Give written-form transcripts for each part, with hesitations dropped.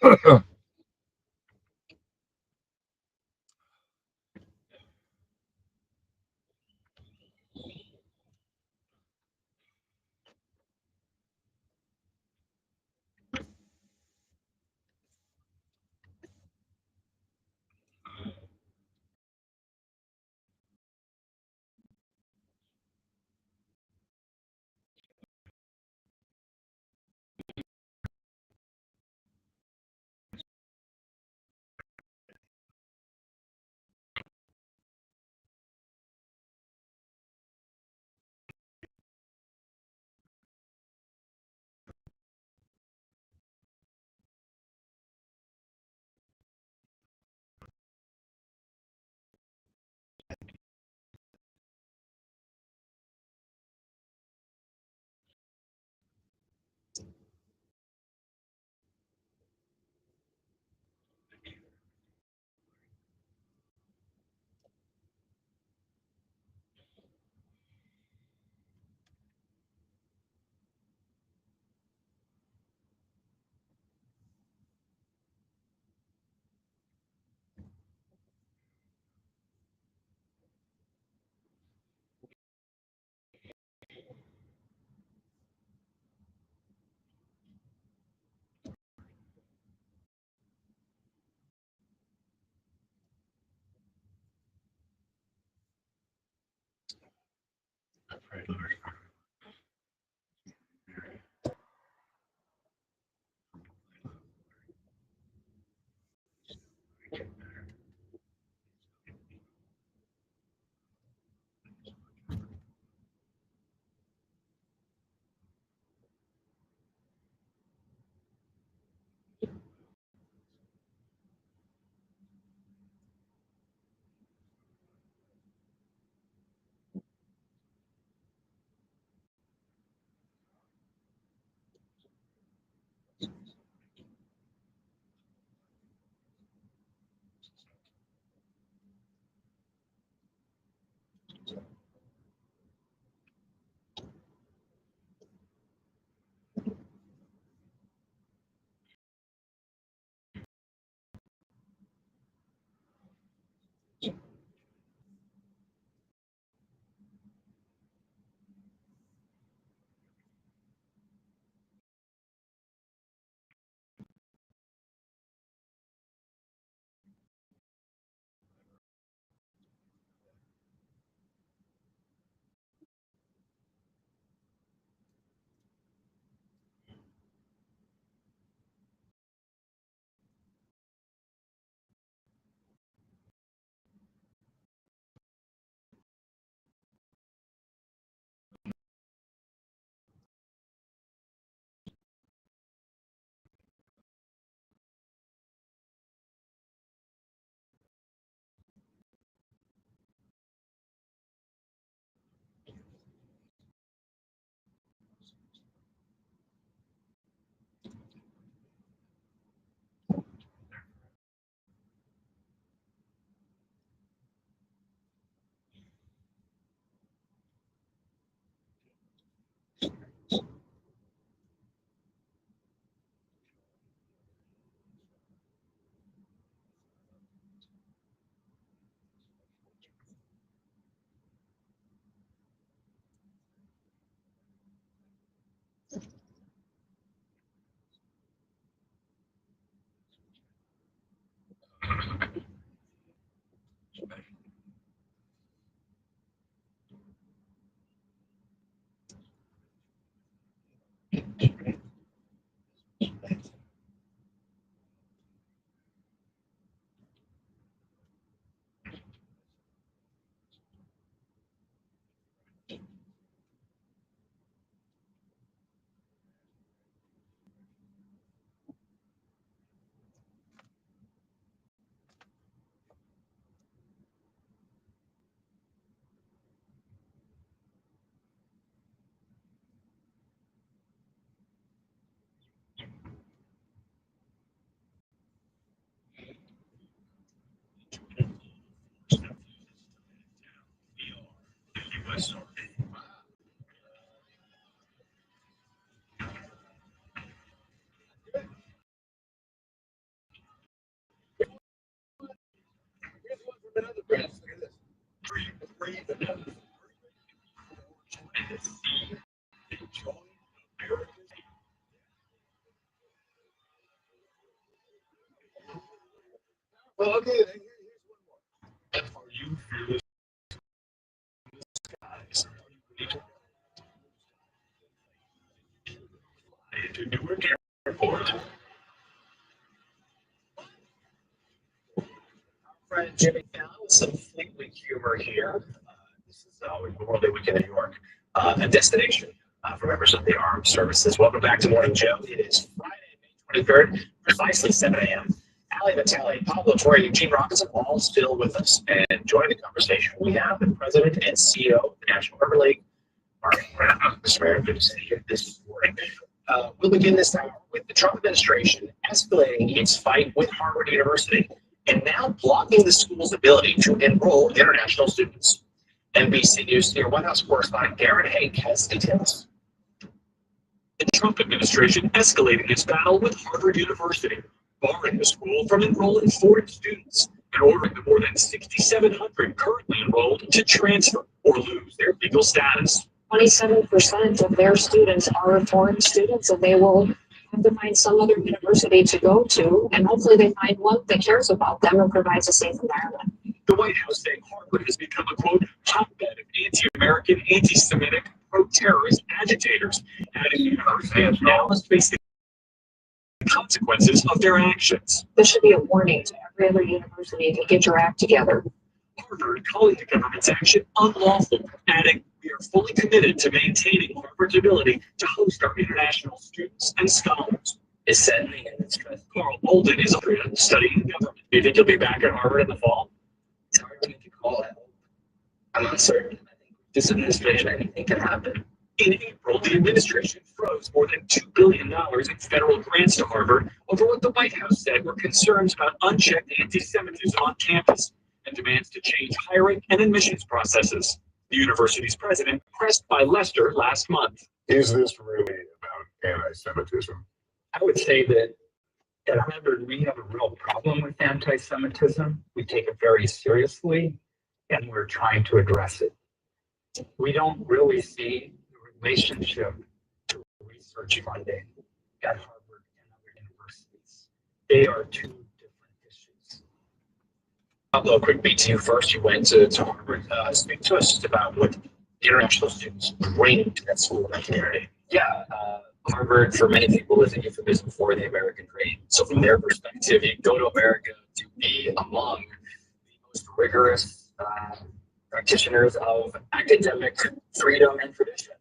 Pray, Lord. Well, okay, then here's one more. Are you fearless guys? To Newark Airport. Friend Jimmy Fallon with some Fleetwood humor here. This is Memorial Day weekend in New York, a destination for members of the armed services. Welcome back to Morning Joe. It is Friday, May 23rd, precisely 7 a.m. Ali Vitale, Pablo Torre, Eugene Robinson, all still with us. And joining the conversation, we have the president and CEO of the National Harbor League, Mark Brown. Mr. Mayor, good to see you this morning. We'll begin this hour with the Trump administration escalating its fight with Harvard University and now blocking the school's ability to enroll international students. NBC News senior White House correspondent Garrett Haake has details. The Trump administration escalating its battle with Harvard University, barring the school from enrolling foreign students and ordering the more than 6,700 currently enrolled to transfer or lose their legal status. 27% of their students are foreign students, and they will have to find some other university to go to, and hopefully they find one that cares about them and provides a safe environment. The White House saying Harvard has become a, quote, hotbed of anti-American, anti-Semitic, pro-terrorist agitators, adding the university is now must face the consequences of their actions. This should be a warning to every other university to get your act together. Harvard calling the government's action unlawful, adding, we are fully committed to maintaining Harvard's ability to host our international students and scholars. Is sending in its stress. Carl Bolden is studying government. Do you think he'll be back at Harvard in the fall? It's hard to call that. I'm uncertain. I think this administration, anything can happen. In April, the administration froze more than $2 billion in federal grants to Harvard over what the White House said were concerns about unchecked anti-Semitism on campus and demands to change hiring and admissions processes. The university's president pressed by Lester last month. Is this really about anti-Semitism? I would say that at Harvard, we have a real problem with anti-Semitism. We take it very seriously, and we're trying to address it. We don't really see the relationship to research funding at Harvard and other universities. They are two different issues. Pablo, a quick beat to you first. You went to Harvard. Speak to us about what international students bring to that school and that community. Yeah, Harvard for many people is a euphemism for the American dream. So from their perspective, you go to America to be among the most rigorous practitioners of academic freedom and tradition.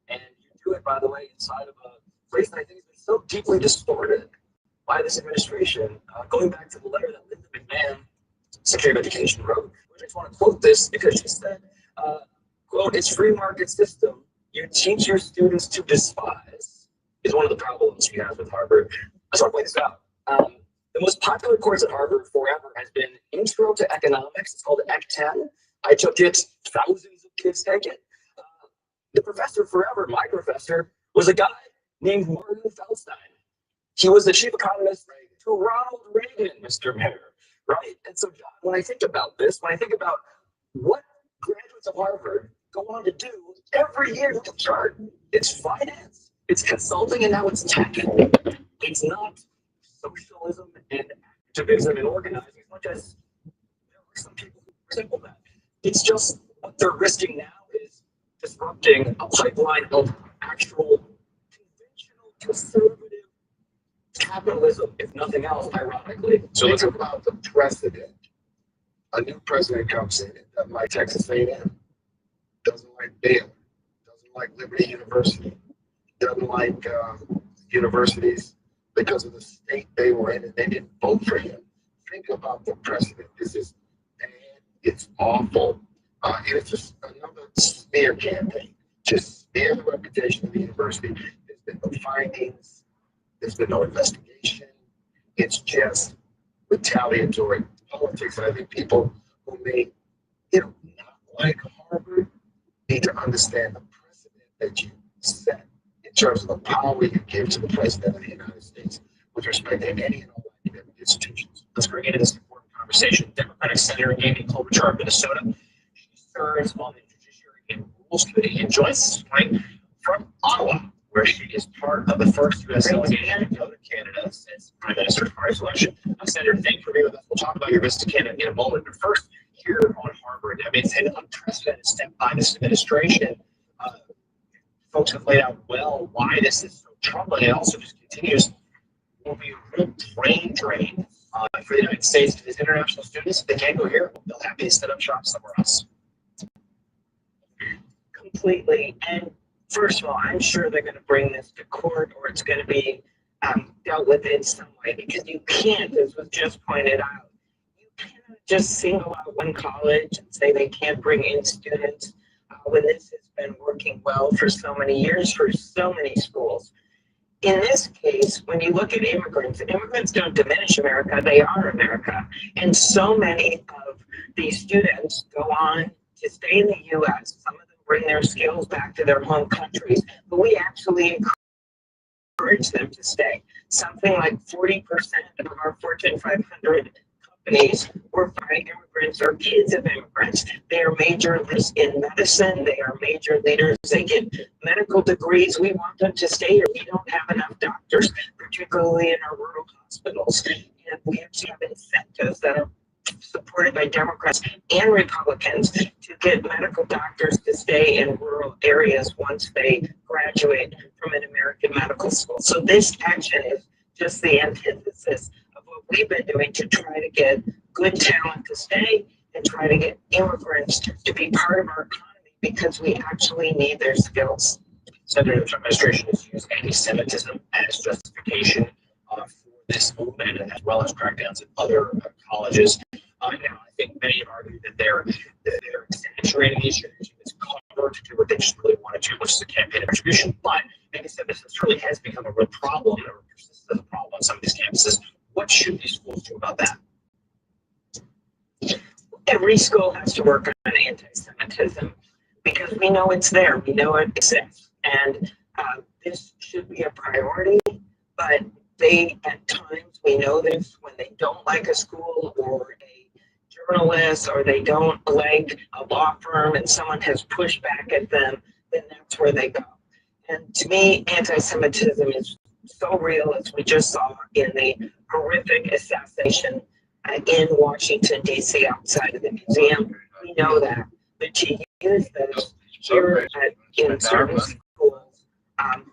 And you do it, by the way, inside of a place that I think has been so deeply distorted by this administration, going back to the letter that Linda McMahon, Secretary of Education, wrote, which I just want to quote this because she said, quote, "It's free market system you teach your students to despise," is one of the problems we have with Harvard. I just want to point this out. The most popular course at Harvard forever has been Intro to Economics. It's called Ec 10. I took it. Thousands of kids take it. The professor forever, my professor, was a guy named Martin Feldstein. He was the chief economist to Ronald Reagan, Mr. Mayor, right? And so, John, when I think about this, when I think about what graduates of Harvard go on to do every year with the chart, it's finance, it's consulting, and now it's tech. It's not socialism and activism and organizing as much as there are some people who resemble that. It's just what they're risking now is disrupting a pipeline of actual conventional conservative capitalism, if nothing else, ironically. So think about the precedent. A new president comes in and doesn't like Texas A&M, doesn't like Baylor, doesn't like Liberty University, doesn't like universities because of the state they were in and they didn't vote for him. Think about the precedent. This is bad. It's awful. And it's just another smear campaign. Just smear the reputation of the university. There's been no findings. There's been no investigation. It's just retaliatory politics. And I think people who may, not like Harvard need to understand the precedent that you set in terms of the power you give to the president of the United States with respect to any and all academic institutions. Let's bring into this important conversation Democratic Senator Amy Klobuchar of Minnesota. She members on the Judiciary and Rules Committee, and joins us tonight from Ottawa, where she is part of the first U.S. delegation to go to Canada since Prime Minister's party's election. Senator, thank you for being with us. We'll talk about your visit to Canada in a moment, but first, here on Harvard, I mean, it's an unprecedented step by this administration. Folks have laid out well why this is so troubling. It also just continues, will be a real brain drain for the United States because international students, if they can't go here, they'll have to set up shop somewhere else. Completely. And first of all, I'm sure they're going to bring this to court or it's going to be dealt with in some way because you can't, as was just pointed out, you cannot just single out one college and say they can't bring in students when this has been working well for so many years for so many schools. In this case, when you look at immigrants don't diminish America, they are America. And so many of these students go on to stay in the U.S. Some of them bring their skills back to their home countries, but we actually encourage them to stay. Something like 40% of our Fortune 500 companies work by immigrants or kids of immigrants. They are major leaders in medicine. They are major leaders. They get medical degrees. We want them to stay here. We don't have enough doctors, particularly in our rural hospitals. And we actually have incentives that are supported by Democrats and Republicans to get medical doctors to stay in rural areas once they graduate from an American medical school. So this action is just the antithesis of what we've been doing to try to get good talent to stay and try to get immigrants to be part of our economy because we actually need their skills. Senator, the Trump administration has used anti-Semitism as justification for this movement, as well as crackdowns at other colleges. Now, I think many have argued that they're exaggerating the issue, using this cover to do what they just really want to do, which is a campaign of retribution. But anti-Semitism certainly has become a real problem, or persists as a problem on some of these campuses. What should these schools do about that? Every school has to work on anti-Semitism because we know it's there. We know it exists. And this should be a priority, but they, at times, we know this when they don't like a school or a journalist or they don't like a law firm and someone has pushed back at them, then that's where they go. And to me, anti-Semitism is so real, as we just saw in the horrific assassination in Washington, D.C. outside of the museum. We know that. But to use this here in certain schools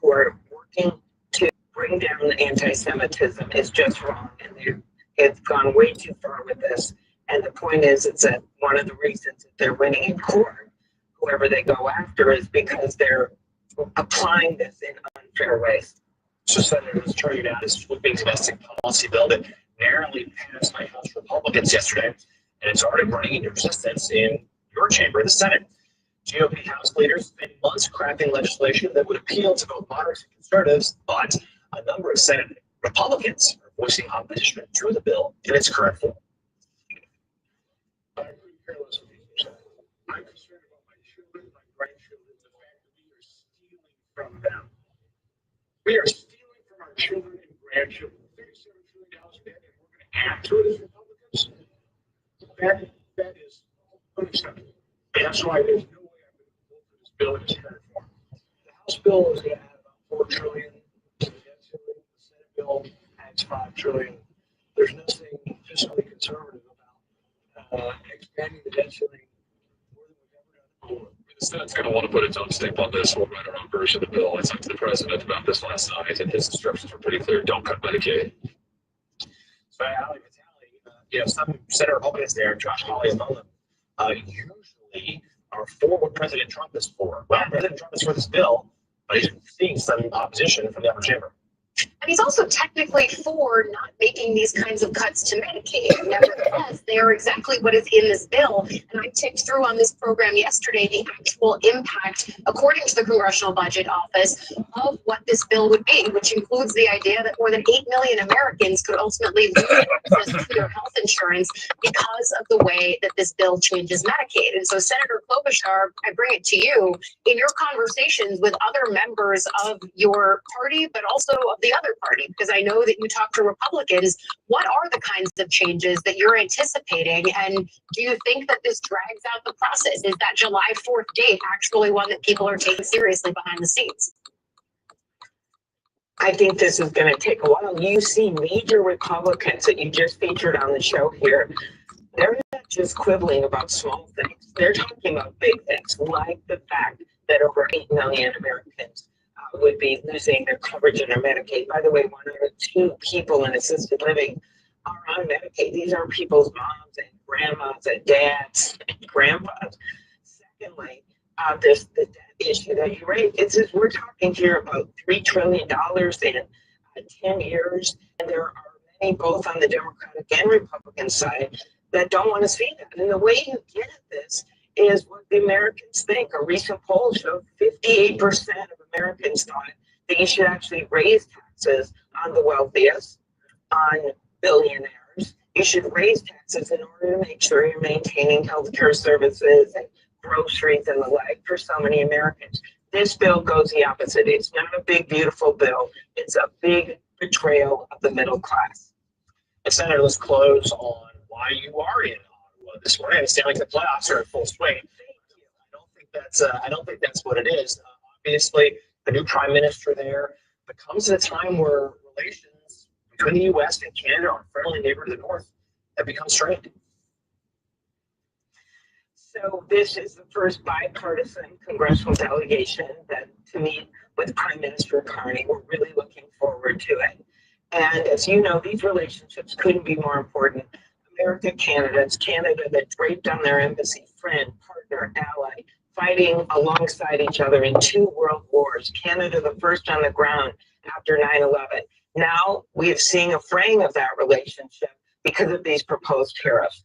who are working to bring down anti-Semitism is just wrong. And they've gone way too far with this. And the point is, it's that one of the reasons that they're winning in court, whoever they go after, is because they're applying this in unfair ways. So, Senator, let's turn you down to sweeping domestic policy bill that narrowly passed by House Republicans yesterday, and it's already running into resistance in your chamber, the Senate. GOP House leaders spent months crafting legislation that would appeal to both moderates and conservatives, but a number of Senate Republicans are voicing opposition to the bill in its current form. I couldn't care less what people say. I'm concerned about my children, my grandchildren, the fact that we are stealing from them. We are stealing from our children and grandchildren. $37 trillion in debt, and we're going to add to it as Republicans. That is unacceptable. And that's why there's no way I'm going to vote for this bill in its current form. The House bill is going to add about $4 trillion to the debt ceiling. The Senate bill adds $5 trillion. There's nothing fiscally conservative about expanding the debt ceiling more than we've ever done before. The Senate's going to want to put its own stamp on this. We'll write our own version of the bill. I talked to the president about this last night, and his instructions were pretty clear. Don't cut Medicaid. So, Ali Vitale, some Senate Republicans there, Josh Hawley among them, usually are for what President Trump is for. Well, President Trump is for this bill, but he's seeing some opposition from the upper chamber. And he's also technically for not making these kinds of cuts to Medicaid. Nevertheless, they are exactly what is in this bill. And I ticked through on this program yesterday the actual impact, according to the Congressional Budget Office, of what this bill would be, which includes the idea that more than 8 million Americans could ultimately lose access to their health insurance because of the way that this bill changes Medicaid. And so, Senator Klobuchar, I bring it to you, in your conversations with other members of your party, but also of the other other party? Because I know that you talk to Republicans. What are the kinds of changes that you're anticipating? And do you think that this drags out the process? Is that July 4th date actually one that people are taking seriously behind the scenes? I think this is going to take a while. You see major Republicans that you just featured on the show here. They're not just quibbling about small things. They're talking about big things, like the fact that over 8 million Americans would be losing their coverage under Medicaid. By the way, 1 out of 2 people in assisted living are on Medicaid. These are people's moms and grandmas and dads and grandpas. Secondly, the debt issue that you raised. It's just, we're talking here about $3 trillion in 10 years, and there are many, both on the Democratic and Republican side, that don't want to see that. And the way you get at this is what the Americans think. A recent poll showed 58% of Americans thought that you should actually raise taxes on the wealthiest, on billionaires. You should raise taxes in order to make sure you're maintaining healthcare services and groceries and the like for so many Americans. This bill goes the opposite. It's not a big, beautiful bill. It's a big betrayal of the middle class. And Senator, let's close on why you are in Ottawa this morning. I understand like the playoffs are in full swing. I don't think that's what it is. Obviously, the new prime minister there, but comes at a time where relations between the U.S. and Canada, our friendly neighbor to the north, have become strained. So this is the first bipartisan congressional delegation that to meet with Prime Minister Carney. We're really looking forward to it. And as you know, these relationships couldn't be more important. America, Canada, it's Canada that draped on their embassy, friend, partner, ally, fighting alongside each other in 2 world wars. Canada, the first on the ground after 9/11. Now we have seen a fraying of that relationship because of these proposed tariffs.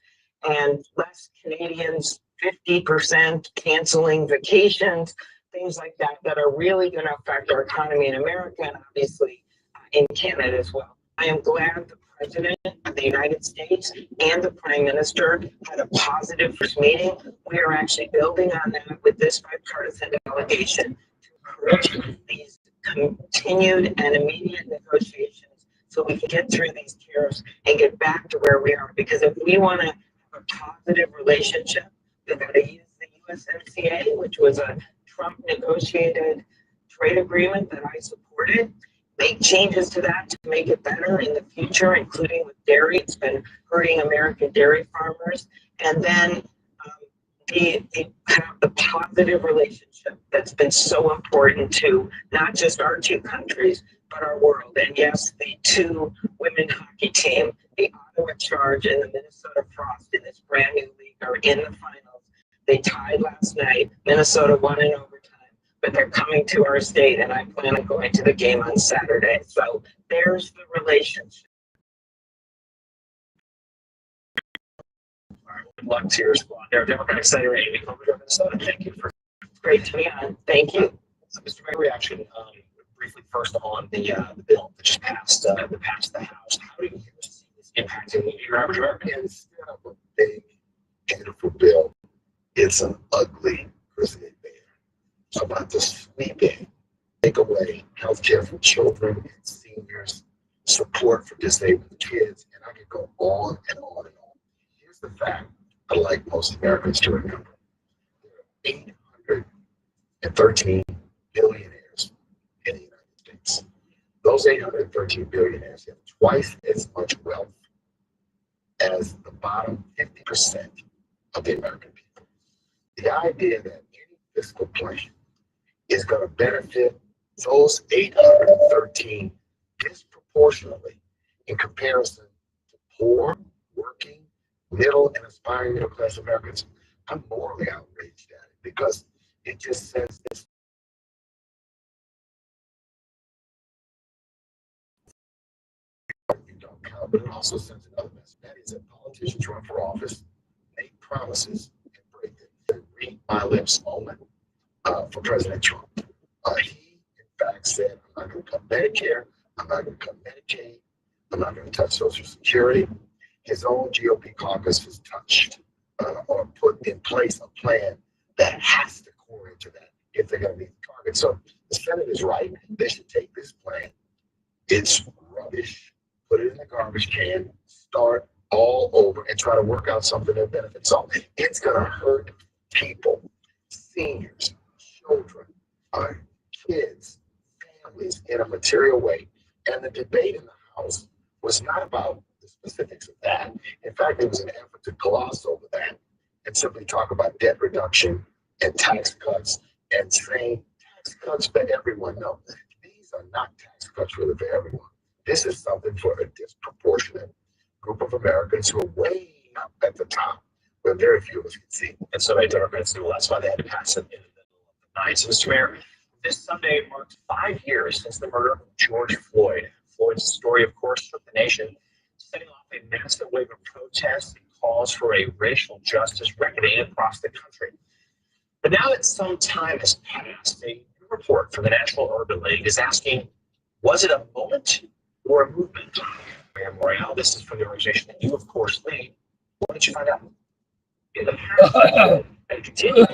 And less Canadians, 50% canceling vacations, things like that, that are really going to affect our economy in America and obviously in Canada as well. I am glad the President of the United States and the Prime Minister had a positive first meeting. We are actually building on that with this bipartisan delegation to encourage these continued and immediate negotiations so we can get through these tariffs and get back to where we are. Because if we want to have a positive relationship, we've got to use the USMCA, which was a Trump negotiated trade agreement that I supported, make changes to that to make it better in the future, including with dairy. It's been hurting American dairy farmers. And then the positive relationship that's been so important to not just our 2 countries, but our world. And yes, the 2 women hockey team, the Ottawa Charge and the Minnesota Frost in this brand new league are in the finals. They tied last night. Minnesota won in overtime, but they're coming to our state, and I plan on going to the game on Saturday. So there's the relationship. All right, well, good luck to your squad. They're Democratic Senator Amy Klobuchar of Minnesota. Thank you for Great to be on. Thank you. Mr. Mayor, reaction briefly first on the bill that just passed the House. How do you see this impacting your average American? Instead of a big, beautiful bill, it's an ugly Christmas bear. It's about the sweeping, take away healthcare for children and seniors, support for disabled kids, and I could go on and on and on. Here's the fact I'd like most Americans to remember. There are 813 billionaires in the United States. Those 813 billionaires have twice as much wealth as the bottom 50% of the American people. The idea that any fiscal plan is going to benefit those 813 disproportionately in comparison to poor, working, middle, and aspiring middle class Americans, I'm morally outraged at it because it just says this. You don't count, but it also sends another message. That is that politicians run for office, make promises, and break them. Read my lips moment for President Trump. He, in fact, said, I'm not going to cut Medicare, I'm not going to cut Medicaid, I'm not going to touch Social Security. His own GOP caucus has touched or put in place a plan that has to core into that if they're going to meet the target. So the Senate is right. They should take this plan It's rubbish. Put it in the garbage can, start all over and try to work out something that benefits all. It's going to hurt people, seniors, children, kids, families in a material way. And the debate in the House was not about the specifics of that. In fact, it was an effort to gloss over that and simply talk about debt reduction and tax cuts and saying tax cuts for everyone. No, these are not tax cuts really for everyone. This is something for a disproportionate group of Americans who are way up at the top, where very few of us can see. And so many Democrats knew, well, that's why they had to pass it in the middle of the night. So, Mr. Mayor, this Sunday marks 5 years since the murder of George Floyd. Floyd's story, of course, shook the nation, setting off a massive wave of protests and calls for a racial justice reckoning across the country. But now that some time has passed, a new report from the National Urban League is asking, was it a moment or a movement? Mayor Morial, this is from the organization that you, of course, lead. What did you find out? In the past, and continue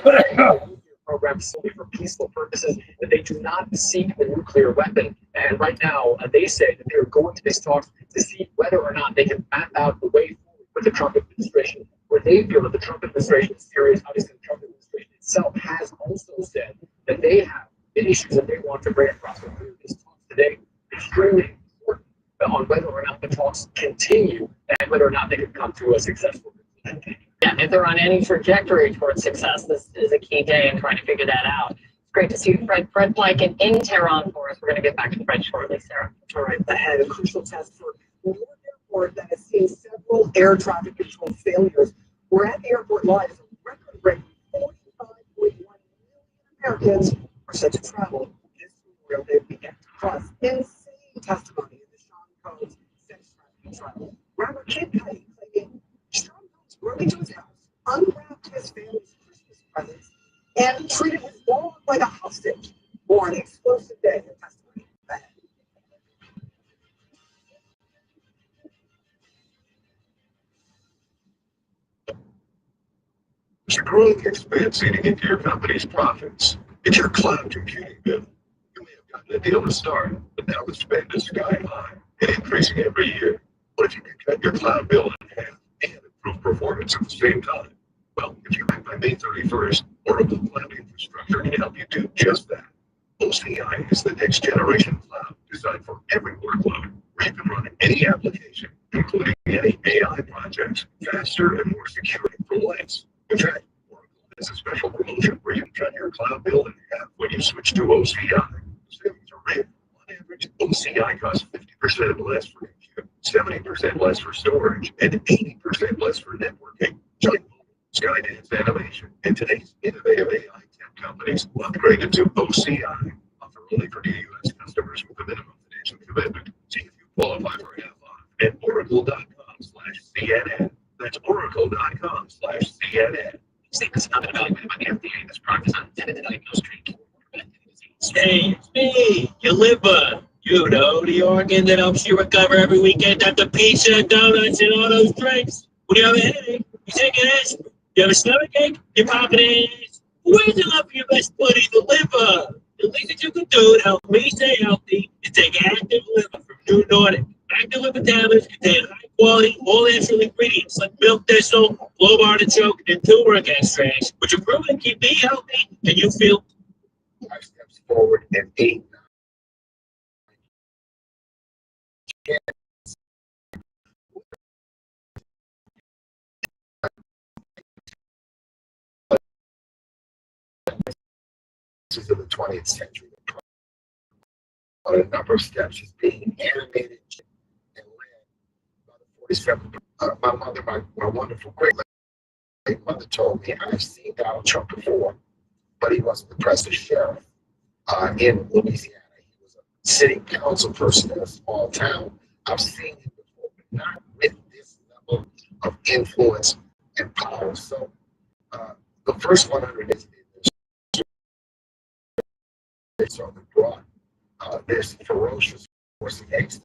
program solely for peaceful purposes, that they do not seek the nuclear weapon. And right now, they say that they are going to these talks to see whether or not they can map out the way forward with the Trump administration, where they feel that the Trump administration is serious. Obviously, the Trump administration itself has also said that they have issues that they want to bring across these talks today. Extremely important on whether or not the talks continue and whether or not they can come to a successful conclusion. Yeah, if they're on any trajectory towards success, this is a key day in trying to figure that out. It's great to see Fred Blanken in Tehran for us. We're going to get back to Fred shortly, Sarah. All right, ahead, a crucial test for Newark Airport that has seen several air traffic control failures. We're at the airport live. It's a record-breaking 45.1 million Americans are set to travel this Memorial Day weekend. Plus, insane testimony in the Sean Combs sex trafficking trial. Rapper Kid Cudi claiming Sean Combs broke into his house, unwrapped his family's Christmas presents, and treated his dog like a hostage. More an explosive day in testimony. Ahead. There's a growing expense eating into your company's profits. It's your cloud computing bill. You may have gotten a deal to start, but now the spend is sky high and increasing every year. What if you could cut your cloud bill in half and improve performance at the same time? Well, if you act by May 31st, Oracle Cloud Infrastructure can help you do just that. OCI is the next generation cloud designed for every workload, where you can run any application, including any AI projects, faster and more securely for less. In fact, Oracle has a special promotion where you can cut your cloud bill in half when you switch to OCI. Savings are real. On average, OCI costs 50% less for compute, 70% less for storage, and 80% less for networking. Join Skydance Animation and today's innovative AI tech companies will upgrade it to OCI. Offer only for new U.S. customers with a minimum financial commitment. See if you qualify for half off at oracle.com/CNN. That's oracle.com/CNN. Statements not been evaluated by the FDA. This product is not intended to diagnose, treat, or prevent any disease. Hey, it's me, your liver. You know, the organ that helps you recover every weekend after pizza, donuts, and all those drinks. When you have a headache, you take an aspirin. You have a stomachache, you pop it in. Where's the love for your best buddy, the liver? The least that you can do to help me stay healthy is take Active Liver from New Nordic. Active Liver tablets contain high-quality, all-natural ingredients like milk thistle, clove artichoke, and turmeric extracts, which are proven to keep me healthy and you feel 5 steps forward and 8. Of the 20th century. A number of steps is being animated and led by the 47. My mother, my wonderful great mother told me, I've seen Donald Trump before, but he wasn't the president sheriff in Louisiana. He was a city council person in a small town. I've seen him before, but not with this level of influence and power. So the first 100 is so they brought this ferocious force against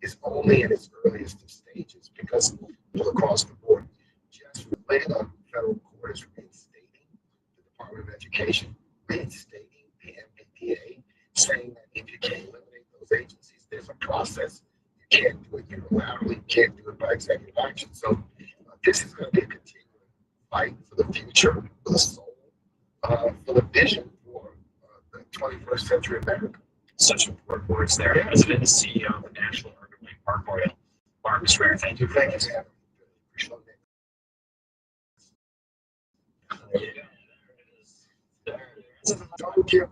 is only in its earliest stages because people across the board just Atlanta federal court is reinstating Department of Education reinstating the MPPA, saying that if you can't eliminate those agencies, there's a process. You can't do it unilaterally, you can't do it by executive action. So this is going to be a continuing fight for the future, for the soul, for the vision for the 21st century America. Such important words there. President and CEO of the National Urban Lake Park Board, Mark Swear. Thank you for Thank you, that. Sam. Appreciate it. Yeah, there it is. There it is. Thank you.